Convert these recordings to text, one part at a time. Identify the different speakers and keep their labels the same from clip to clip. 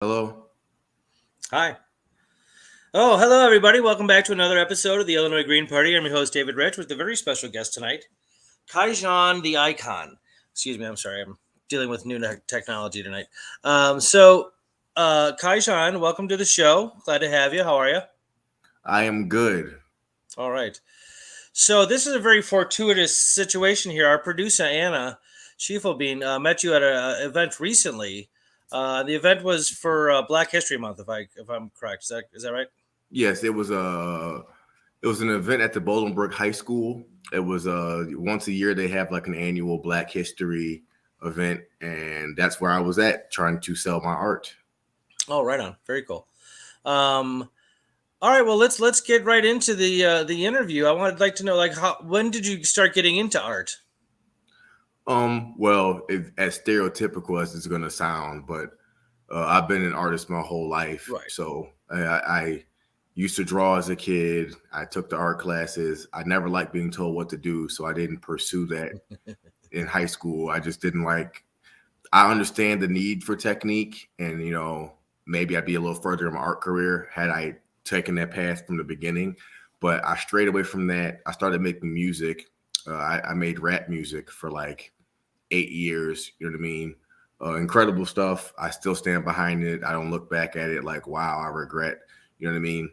Speaker 1: Hello.
Speaker 2: Hi. Oh, hello, everybody. Welcome back to another episode of the Illinois Green Party. I'm your host, David Rich, with a very special guest tonight, Kaijan the Icon. Excuse me, I'm sorry. I'm dealing with new technology tonight. Kaijan, welcome to the show. Glad to have you. How are you?
Speaker 1: I am good.
Speaker 2: All right. So, this is a very fortuitous situation here. Our producer, Anna Schiefelbein, met you at an event recently. The event was for Black History Month, if I'm correct. Is that right?
Speaker 1: Yes, it was an event at the Bolingbrook High School. It was once a year they have like an annual Black History event, and that's where I was at trying to sell my art.
Speaker 2: Oh, right on. Very cool. Um, all right. Well, let's get right into the interview. I'd like to know, like, when did you start getting into art?
Speaker 1: Well, as stereotypical as it's gonna sound, but I've been an artist my whole life.
Speaker 2: Right.
Speaker 1: So I used to draw as a kid. I took the art classes. I never liked being told what to do, so I didn't pursue that in high school. I just didn't like. I understand the need for technique, and maybe I'd be a little further in my art career had I taken that path from the beginning. But I strayed away from that. I started making music. I made rap music for like 8 years. You know what I mean? Incredible stuff. I still stand behind it. I don't look back at it like, wow, I regret. You know what I mean?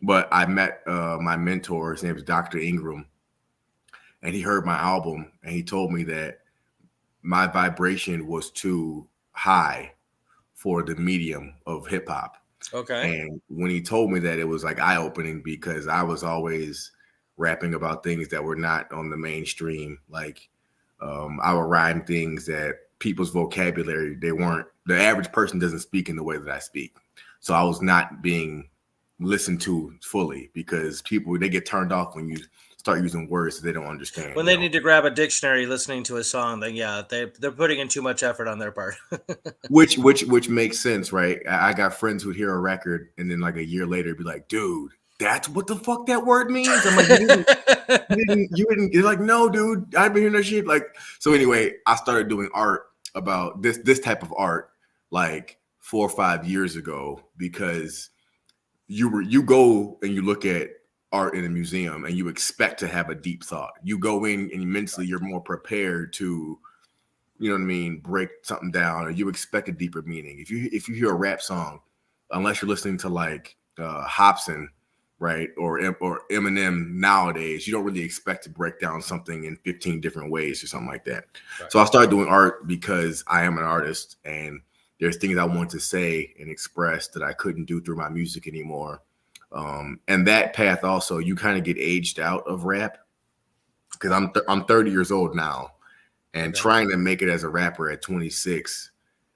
Speaker 1: But I met my mentor. His name is Dr. Ingram, and he heard my album, and he told me that my vibration was too high for the medium of hip hop.
Speaker 2: Okay.
Speaker 1: And when he told me that, it was like eye opening because I was always rapping about things that were not on the mainstream. Like I would rhyme things that people's vocabulary, they weren't, the average person doesn't speak in the way that I speak. So I was not being listened to fully because people, they get turned off when you start using words that they don't understand,
Speaker 2: When
Speaker 1: you
Speaker 2: they
Speaker 1: know.
Speaker 2: need to grab a dictionary listening to a song, then yeah, they're putting in too much effort on their part.
Speaker 1: Which makes sense, right? I got friends who'd hear a record and then like a year later be like, dude, that's what the fuck that word means. I'm like, you didn't. You're like, no, dude, I've been hearing that shit. Like, so anyway, I started doing art about this type of art like 4 or 5 years ago because you go and you look at art in a museum and you expect to have a deep thought. You go in and mentally you're more prepared to, you know what I mean, break something down, or you expect a deeper meaning. If you hear a rap song, unless you're listening to like Hobson, right, or Eminem nowadays, you don't really expect to break down something in 15 different ways or something like that.
Speaker 2: Right.
Speaker 1: So I started doing art because I am an artist, and there's things I want to say and express that I couldn't do through my music anymore. And that path also, you kind of get aged out of rap because I'm 30 years old now, and
Speaker 2: Okay.
Speaker 1: trying to make it as a rapper at 26,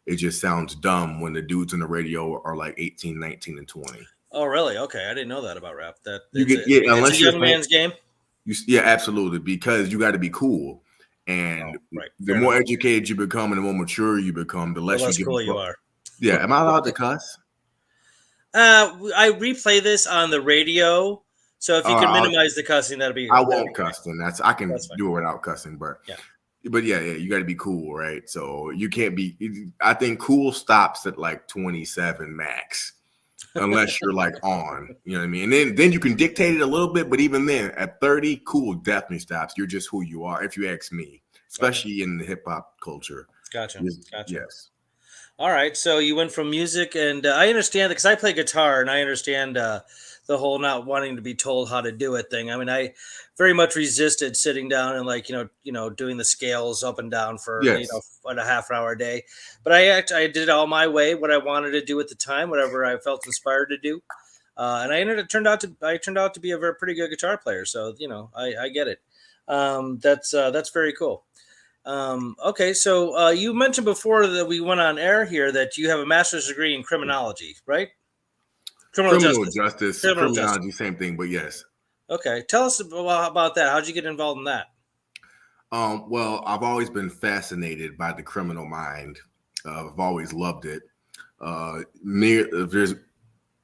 Speaker 1: it just sounds dumb when the dudes on the radio are like 18, 19, and 20.
Speaker 2: Oh, really? Okay, I didn't know that about rap. That
Speaker 1: You
Speaker 2: it's
Speaker 1: get,
Speaker 2: a
Speaker 1: yeah,
Speaker 2: it's a
Speaker 1: unless you're
Speaker 2: young man's game.
Speaker 1: yeah, absolutely, because you got to be cool.
Speaker 2: Oh,
Speaker 1: And
Speaker 2: right.
Speaker 1: the
Speaker 2: Fair
Speaker 1: more
Speaker 2: enough.
Speaker 1: educated you become and the more mature you become, the
Speaker 2: The
Speaker 1: less you
Speaker 2: less
Speaker 1: give
Speaker 2: cool
Speaker 1: a
Speaker 2: you
Speaker 1: fuck.
Speaker 2: are.
Speaker 1: Yeah, am I allowed to cuss?
Speaker 2: I replay this on the radio, so if you can
Speaker 1: I'll,
Speaker 2: minimize the cussing, that'd be
Speaker 1: I
Speaker 2: that'd be
Speaker 1: won't
Speaker 2: great.
Speaker 1: cuss then. I can
Speaker 2: That's fine.
Speaker 1: do it without cussing,
Speaker 2: Yeah.
Speaker 1: but yeah, you got to be cool, right? So you can't be. I think cool stops at like 27 max, unless you're like on. You know what I mean? And then you can dictate it a little bit, but even then, at 30, cool definitely stops. You're just who you are, if you ask me,
Speaker 2: Okay.
Speaker 1: especially in the hip hop culture.
Speaker 2: Gotcha. Gotcha.
Speaker 1: Yes.
Speaker 2: All right. So you went from music, and I understand that because I play guitar, and I understand the whole not wanting to be told how to do it thing. I mean, I very much resisted sitting down and like doing the scales up and down for
Speaker 1: Yes.
Speaker 2: about a half an hour a day. But I did it all my way, what I wanted to do at the time, whatever I felt inspired to do. And I turned out to be a very pretty good guitar player. So I get it. That's very cool. Okay, so you mentioned before that we went on air here that you have a master's degree in criminology, right? Criminal
Speaker 1: Criminal
Speaker 2: justice.
Speaker 1: justice,
Speaker 2: Criminal justice.
Speaker 1: criminology, same thing, but yes.
Speaker 2: Okay, tell us about that. How'd you get involved in that?
Speaker 1: Well, I've always been fascinated by the criminal mind. I've always loved it. There's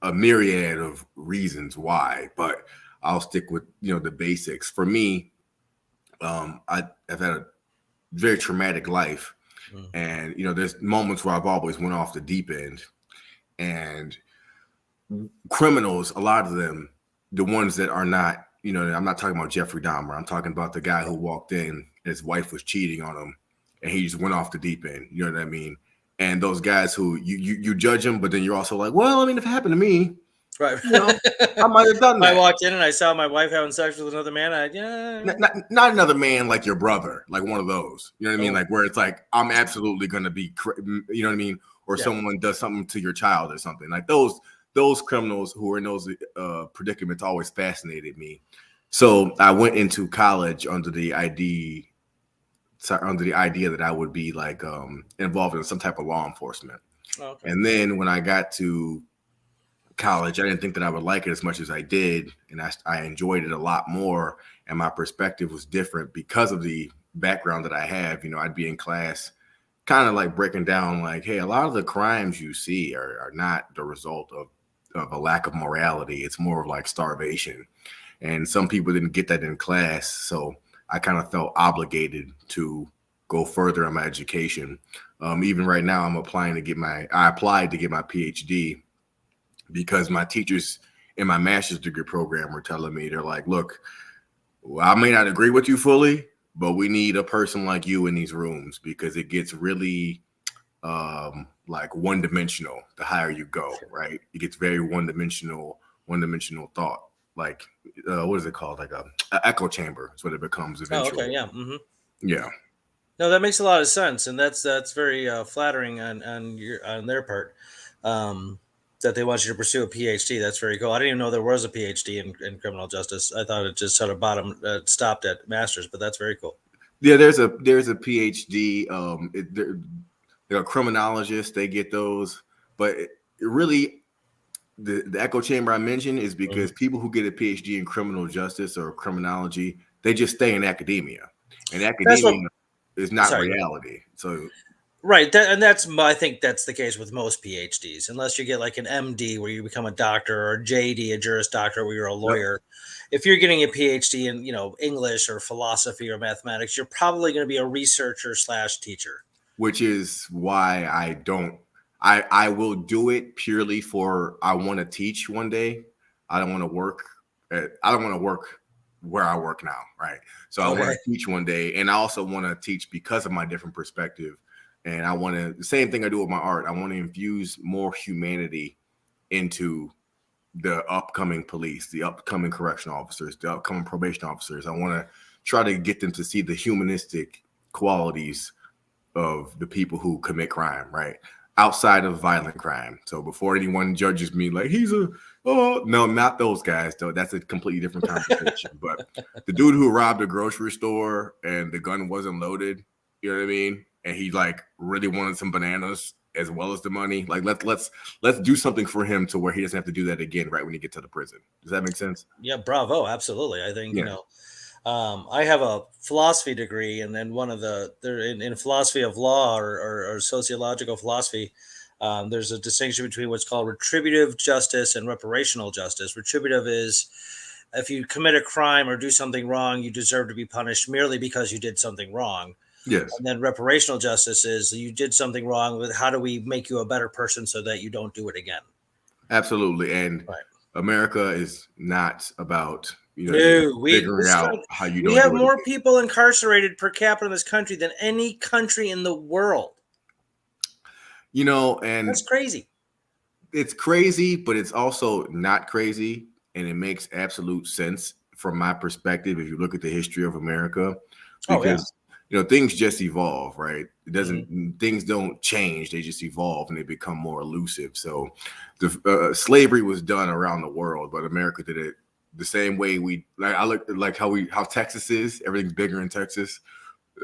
Speaker 1: a myriad of reasons why, but I'll stick with the basics. For me, I've had a very traumatic life,
Speaker 2: Mm.
Speaker 1: and there's moments where I've always went off the deep end, And criminals, a lot of them, the ones that are not, I'm not talking about Jeffrey Dahmer. I'm talking about the guy who walked in and his wife was cheating on him and he just went off the deep end. You know what I mean? And those guys who you judge them, but then you're also like, well, I mean, if it happened to me,
Speaker 2: Right.
Speaker 1: I might have done that.
Speaker 2: I walked in and I saw my wife having sex with another man.
Speaker 1: Not another man like your brother, like one of those. You know what I mean?
Speaker 2: Oh.
Speaker 1: Like where it's like, I'm absolutely going to be, you know what I mean? Or someone does something to your child or something. Like those criminals who are in those predicaments always fascinated me. So I went into college under the idea that I would be like involved in some type of law enforcement. Okay. And then when I got to college, I didn't think that I would like it as much as I did, and I enjoyed it a lot more, and my perspective was different because of the background that I have. I'd be in class kind of like breaking down like, hey, a lot of the crimes you see are not the result of a lack of morality. It's more of like starvation, and some people didn't get that in class, so I kind of felt obligated to go further in my education. Even right now, I applied to get my PhD because my teachers in my master's degree program were telling me, they're like, look, I may not agree with you fully, but we need a person like you in these rooms because it gets really like one-dimensional the higher you go, right? It gets very one-dimensional thought. Like, what is it called? Like a echo chamber is what it becomes eventually.
Speaker 2: Oh, okay, yeah. Mm-hmm.
Speaker 1: Yeah.
Speaker 2: No, that makes a lot of sense, and that's very flattering on their part. That they want you to pursue a PhD. That's very cool. I didn't even know there was a PhD in criminal justice. I thought it just sort of stopped at master's, but that's very cool.
Speaker 1: Yeah, there's a PhD. They're criminologists. They get those, but it really the echo chamber I mentioned is because people who get a PhD in criminal justice or criminology, they just stay in academia, and academia is not reality. So.
Speaker 2: Right, I think that's the case with most PhDs, unless you get like an MD where you become a doctor, or a JD, a Juris Doctor, where you're a lawyer. Yep. If you're getting a PhD in English or philosophy or mathematics, you're probably going to be a researcher / teacher.
Speaker 1: Which is why I will do it purely for I want to teach one day. I don't want to work where I work now, right? So I want to teach one day, and I also want to teach because of my different perspective. And I want to, the same thing I do with my art, I want to infuse more humanity into the upcoming police, the upcoming correctional officers, the upcoming probation officers. I want to try to get them to see the humanistic qualities of the people who commit crime, right? Outside of violent crime. So before anyone judges me like no, not those guys, though. That's a completely different conversation. But the dude who robbed a grocery store and the gun wasn't loaded, you know what I mean? And he like really wanted some bananas as well as the money. Like let's do something for him to where he doesn't have to do that again right when he gets to the prison. Does that make sense?
Speaker 2: Yeah, bravo, absolutely. I think I have a philosophy degree, and then one of in philosophy of law or sociological philosophy, there's a distinction between what's called retributive justice and reparational justice. Retributive is if you commit a crime or do something wrong, you deserve to be punished merely because you did something wrong.
Speaker 1: Yes.
Speaker 2: And then reparational justice is you did something wrong, with how do we make you a better person so that you don't do it again?
Speaker 1: Absolutely. And America is not about figuring out how you don't.
Speaker 2: We have more people incarcerated per capita in this country than any country in the world.
Speaker 1: And
Speaker 2: that's crazy.
Speaker 1: It's crazy, but it's also not crazy, and it makes absolute sense from my perspective if you look at the history of America, because things just evolve, right? It doesn't. Things don't change; they just evolve and they become more elusive. So, slavery was done around the world, but America did it the same way. I look like how Texas is. Everything's bigger in Texas.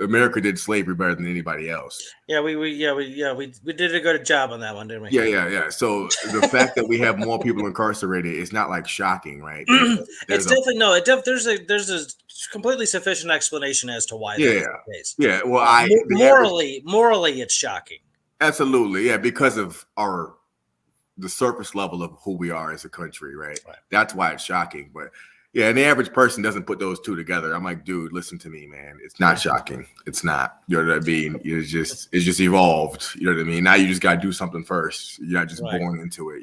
Speaker 1: America did slavery better than anybody else.
Speaker 2: Yeah, we did a good job on that one, didn't we?
Speaker 1: Yeah. So the fact that we have more people incarcerated is not like shocking, right?
Speaker 2: It's definitely there's a completely sufficient explanation as to why that's the case.
Speaker 1: Yeah. Well,
Speaker 2: morally it's shocking.
Speaker 1: Absolutely, yeah, because of the surface level of who we are as a country, right? That's why it's shocking. But Yeah, and the average person doesn't put those two together. I'm like, dude, listen to me, man. It's not shocking. It's not. You know what I mean? It's just evolved. You know what I mean? Now you just gotta do something first. You're not just
Speaker 2: Right.
Speaker 1: born into it,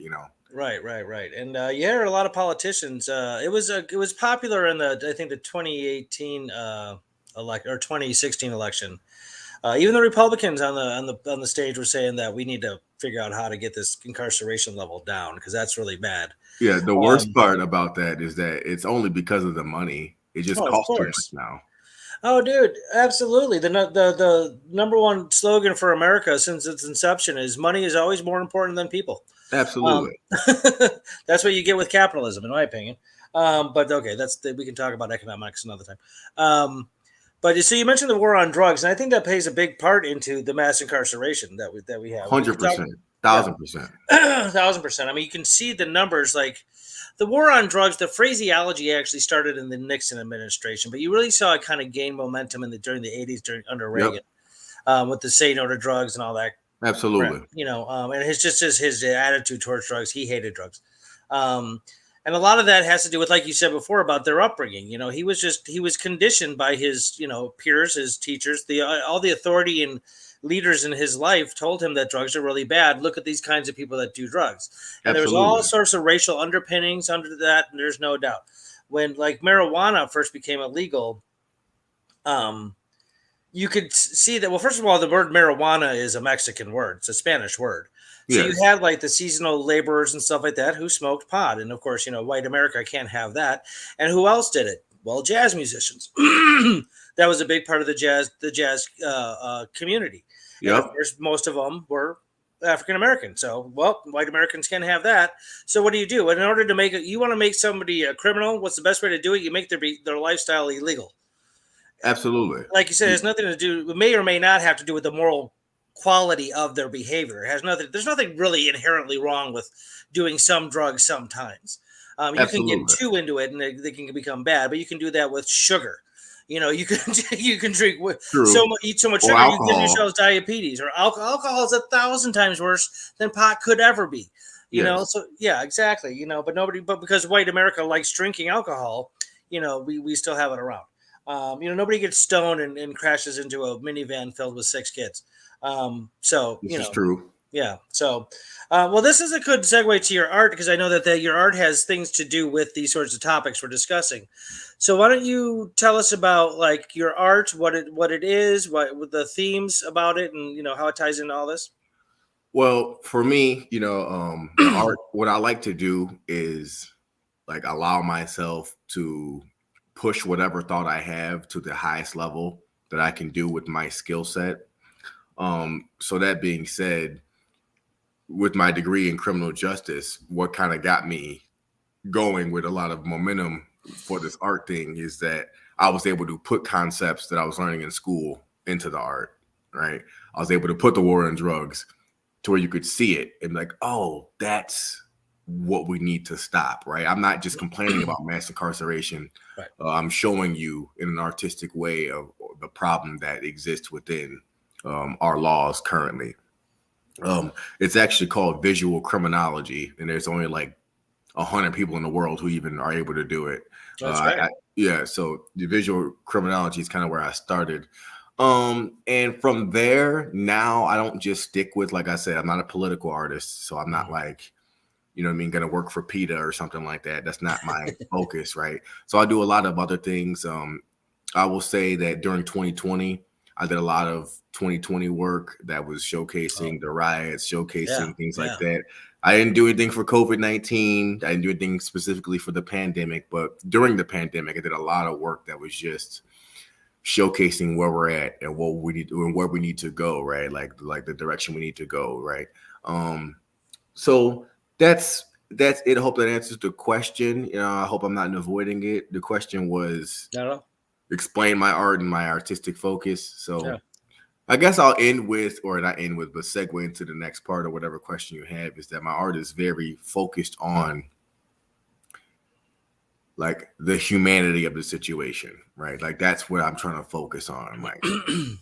Speaker 2: Right. And you heard a lot of politicians. It was popular in the I think the 2018 elect or 2016 election. Even the Republicans on the stage were saying that we need to figure out how to get this incarceration level down because that's really bad.
Speaker 1: Yeah, the worst
Speaker 2: Um,
Speaker 1: part about that is that it's only because of the money. It just
Speaker 2: oh, of
Speaker 1: costs too much
Speaker 2: course.
Speaker 1: now.
Speaker 2: Oh, dude, absolutely. The number one slogan for America since its inception is money is always more important than people. Um,
Speaker 1: Absolutely.
Speaker 2: that's what you get with capitalism, in my opinion. But okay, we can talk about economics another time. But so you mentioned the war on drugs, and I think that plays a big part into the mass incarceration that we have. We can talk,
Speaker 1: 100%.
Speaker 2: yeah,
Speaker 1: 1000%.
Speaker 2: 1,000%. I mean, you can see the numbers. Like the war on drugs, the phraseology actually started in the Nixon administration, but you really saw it kind of gain momentum during the '80s under Reagan,
Speaker 1: Yep.
Speaker 2: with the say no to drugs and all that crap.
Speaker 1: Absolutely.
Speaker 2: And his attitude towards drugs. He hated drugs. Um, and a lot of that has to do with, like you said before, about their upbringing. He was conditioned by his peers, his teachers, all the authority and leaders in his life told him that drugs are really bad. Look at these kinds of people that do drugs, and there was all
Speaker 1: Absolutely.
Speaker 2: sorts of racial underpinnings under that. And there's no doubt when like marijuana first became illegal, um, you could see that. Well, first of all, the word marijuana is a Mexican word; it's a Spanish word. So you
Speaker 1: Yes.
Speaker 2: had like the seasonal laborers and stuff like that who smoked pot, and of course, white America can't have that. And who else did it? Well, jazz musicians. That was a big part of the jazz community, and of
Speaker 1: Yep.
Speaker 2: course, most of them were African American. So, well, white Americans can't have that. So, what do? In order to make it, you want to make somebody a criminal. What's the best way to do it? You make their lifestyle illegal.
Speaker 1: Absolutely.
Speaker 2: Like you said, it has nothing to do. It may or may not have to do with the moral quality of their behavior. It has nothing. There's nothing really inherently wrong with doing some drugs sometimes. You can get
Speaker 1: Absolutely.
Speaker 2: too into it and they can become bad, but you can do that with sugar. You can you can drink so
Speaker 1: True.
Speaker 2: much, eat so much
Speaker 1: Or
Speaker 2: sugar, you give
Speaker 1: alcohol.
Speaker 2: yourself diabetes. Or alcohol is 1,000 times worse than pot could ever be.
Speaker 1: Yes.
Speaker 2: So yeah, exactly. But because white America likes drinking alcohol, we still have it around. Nobody gets stoned and crashes into a minivan filled with 6 kids. So,
Speaker 1: This is true.
Speaker 2: yeah. So, well, this is a good segue to your art because I know that your art has things to do with these sorts of topics we're discussing. So, why don't you tell us about like your art, what it is, what the themes about it, and how it ties into all this?
Speaker 1: Well, for me, the art, what I like to do is like allow myself to push whatever thought I have to the highest level that I can do with my skill set. So that being said, with my degree in criminal justice, what kind of got me going with a lot of momentum for this art thing is that I was able to put concepts that I was learning in school into the art, right? I was able to put the war on drugs to where you could see it and be like, oh, that's what we need to stop, right? I'm not just complaining about mass incarceration.
Speaker 2: Right.
Speaker 1: I'm showing you in an artistic way of the problem that exists within our laws currently. It's actually called visual criminology, and there's only like 100 people in the world who even are able to do it.
Speaker 2: That's right.
Speaker 1: Yeah, so the visual criminology is kind of where I started. And from there, now I don't just stick with, like I said, I'm not a political artist, so I'm not like, you know what I mean, gonna work for PETA or something like that. That's not my focus, right? So I do a lot of other things. I will say that during 2020, I did a lot of 2020 work that was
Speaker 2: Oh,
Speaker 1: showcasing the riots,
Speaker 2: yeah,
Speaker 1: showcasing things like
Speaker 2: yeah.
Speaker 1: that. I didn't do anything for COVID-19. I didn't do anything specifically for the pandemic, but during the pandemic, I did a lot of work that was just showcasing where we're at and what we need and where we need to go, right? Like the direction we need to go, right? So that's it. I hope that answers the question. I hope I'm not avoiding it. The question was
Speaker 2: I don't know.
Speaker 1: explain my art and my artistic focus. So
Speaker 2: Yeah.
Speaker 1: I guess I'll end with, or not end with, but segue into the next part or whatever question you have is that my art is very focused on like the humanity of the situation, right? Like that's what I'm trying to focus on. Like,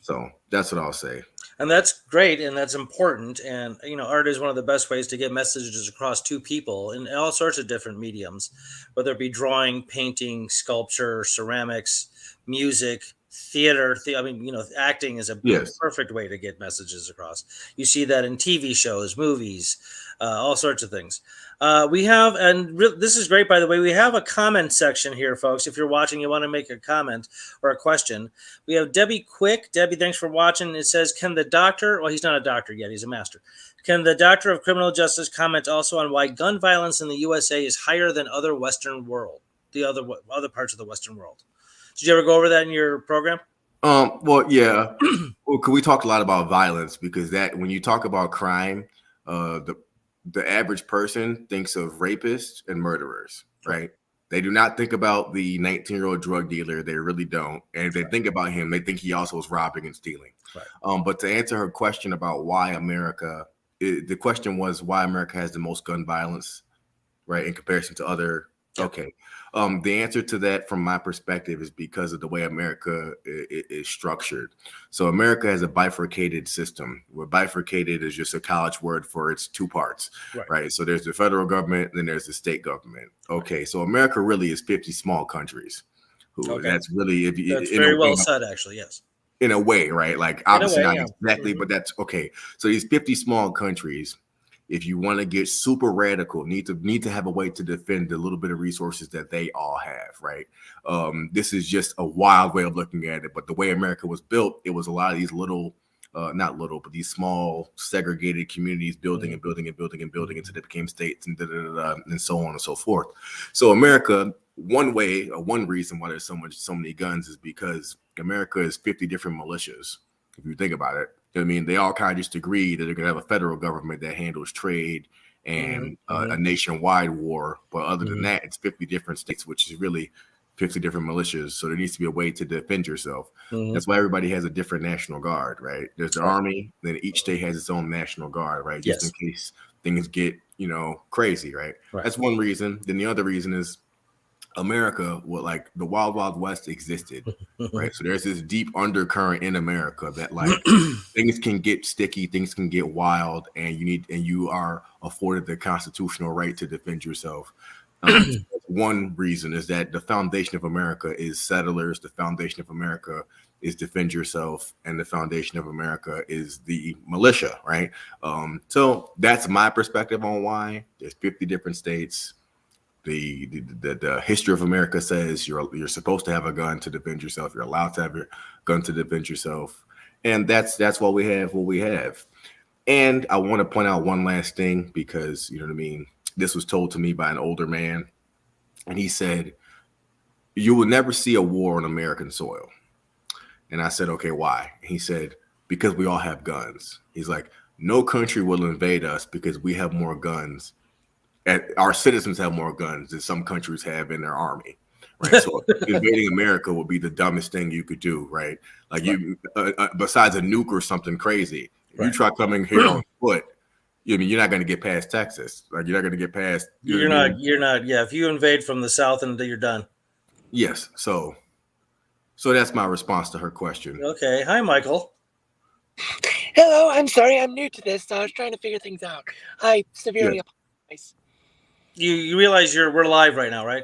Speaker 1: so that's what I'll say.
Speaker 2: And that's great, and that's important. And art is one of the best ways to get messages across to people in all sorts of different mediums, whether it be drawing, painting, sculpture, ceramics, music, theater. I mean, acting is a
Speaker 1: Yes.
Speaker 2: perfect way to get messages across. You see that in TV shows, movies, all sorts of things. We have, and this is great, by the way. We have a comment section here, folks. If you're watching, you want to make a comment or a question. We have Debbie Quick. Debbie, thanks for watching. It says, can the doctor, well, he's not a doctor yet, he's a master. Can the doctor of criminal justice comment also on why gun violence in the USA is higher than other Western world, the other parts of the Western world? Did you ever go over that in your program?
Speaker 1: Well, yeah. Well, we talked a lot about violence because that when you talk about crime, the average person thinks of rapists and murderers, right? They do not think about the 19-year-old drug dealer. They really don't. And if they think about him, they think he also was robbing and stealing.
Speaker 2: Right.
Speaker 1: But to answer her question about why the question was why America has the most gun violence, right, in comparison to other. Okay. The answer to that, from my perspective, is because of the way America is structured. So America has a bifurcated system, where bifurcated is just a college word for its two parts, right? So there's the federal government, and then there's the state government. Okay, so America really is 50 small countries. That's really, if you,
Speaker 2: that's very well said, actually. Yes.
Speaker 1: In a way, right? Like obviously not exactly, but that's okay. So these 50 small countries, if you want to get super radical, need to have a way to defend the little bit of resources that they all have, right? This is just a wild way of looking at it, but the way America was built, it was a lot of these little, not little, but these small segregated communities building and building and building and building until they became states and and so on and so forth. So America, one reason why there's so many guns is because America is 50 different militias. If you think about it. I mean, they all kind of just agree that they're going to have a federal government that handles trade and a nationwide war. But other than that, it's 50 different states, which is really 50 different militias. So there needs to be a way to defend yourself. That's why everybody has a different national guard, right? There's the army, then each state has its own national guard, right? Just in case things get, crazy, right? That's one reason. Then the other reason is America, like the Wild Wild West existed, right? So there's this deep undercurrent in America that like things can get sticky, things can get wild, and you are afforded the constitutional right to defend yourself. One reason is that the foundation of America is settlers. The foundation of America is defend yourself, and the foundation of America is the militia, right? So that's my perspective on why there's 50 different states. The history of America says you're supposed to have a gun to defend yourself. You're allowed to have a gun to defend yourself, and that's why we have what we have. And I want to point out one last thing because you know what I mean. This was told to me by an older man, and he said, "You will never see a war on American soil." And I said, "Okay, why?" He said, "Because we all have guns." He's like, "No country will invade us because we have more guns. Our citizens have more guns than some countries have in their army, right? So invading America would be the dumbest thing you could do, right? Like besides a nuke or something crazy, if you try coming here on foot, you're not going to get past Texas. Like you're not going to get past.
Speaker 2: You're not. Yeah, if you invade from the south, and you're done.
Speaker 1: Yes. So that's my response to her question.
Speaker 2: Okay. Hi, Michael.
Speaker 3: Hello. I'm sorry. I'm new to this, so I was trying to figure things out. I severely apologize.
Speaker 2: You realize we're live right now, right?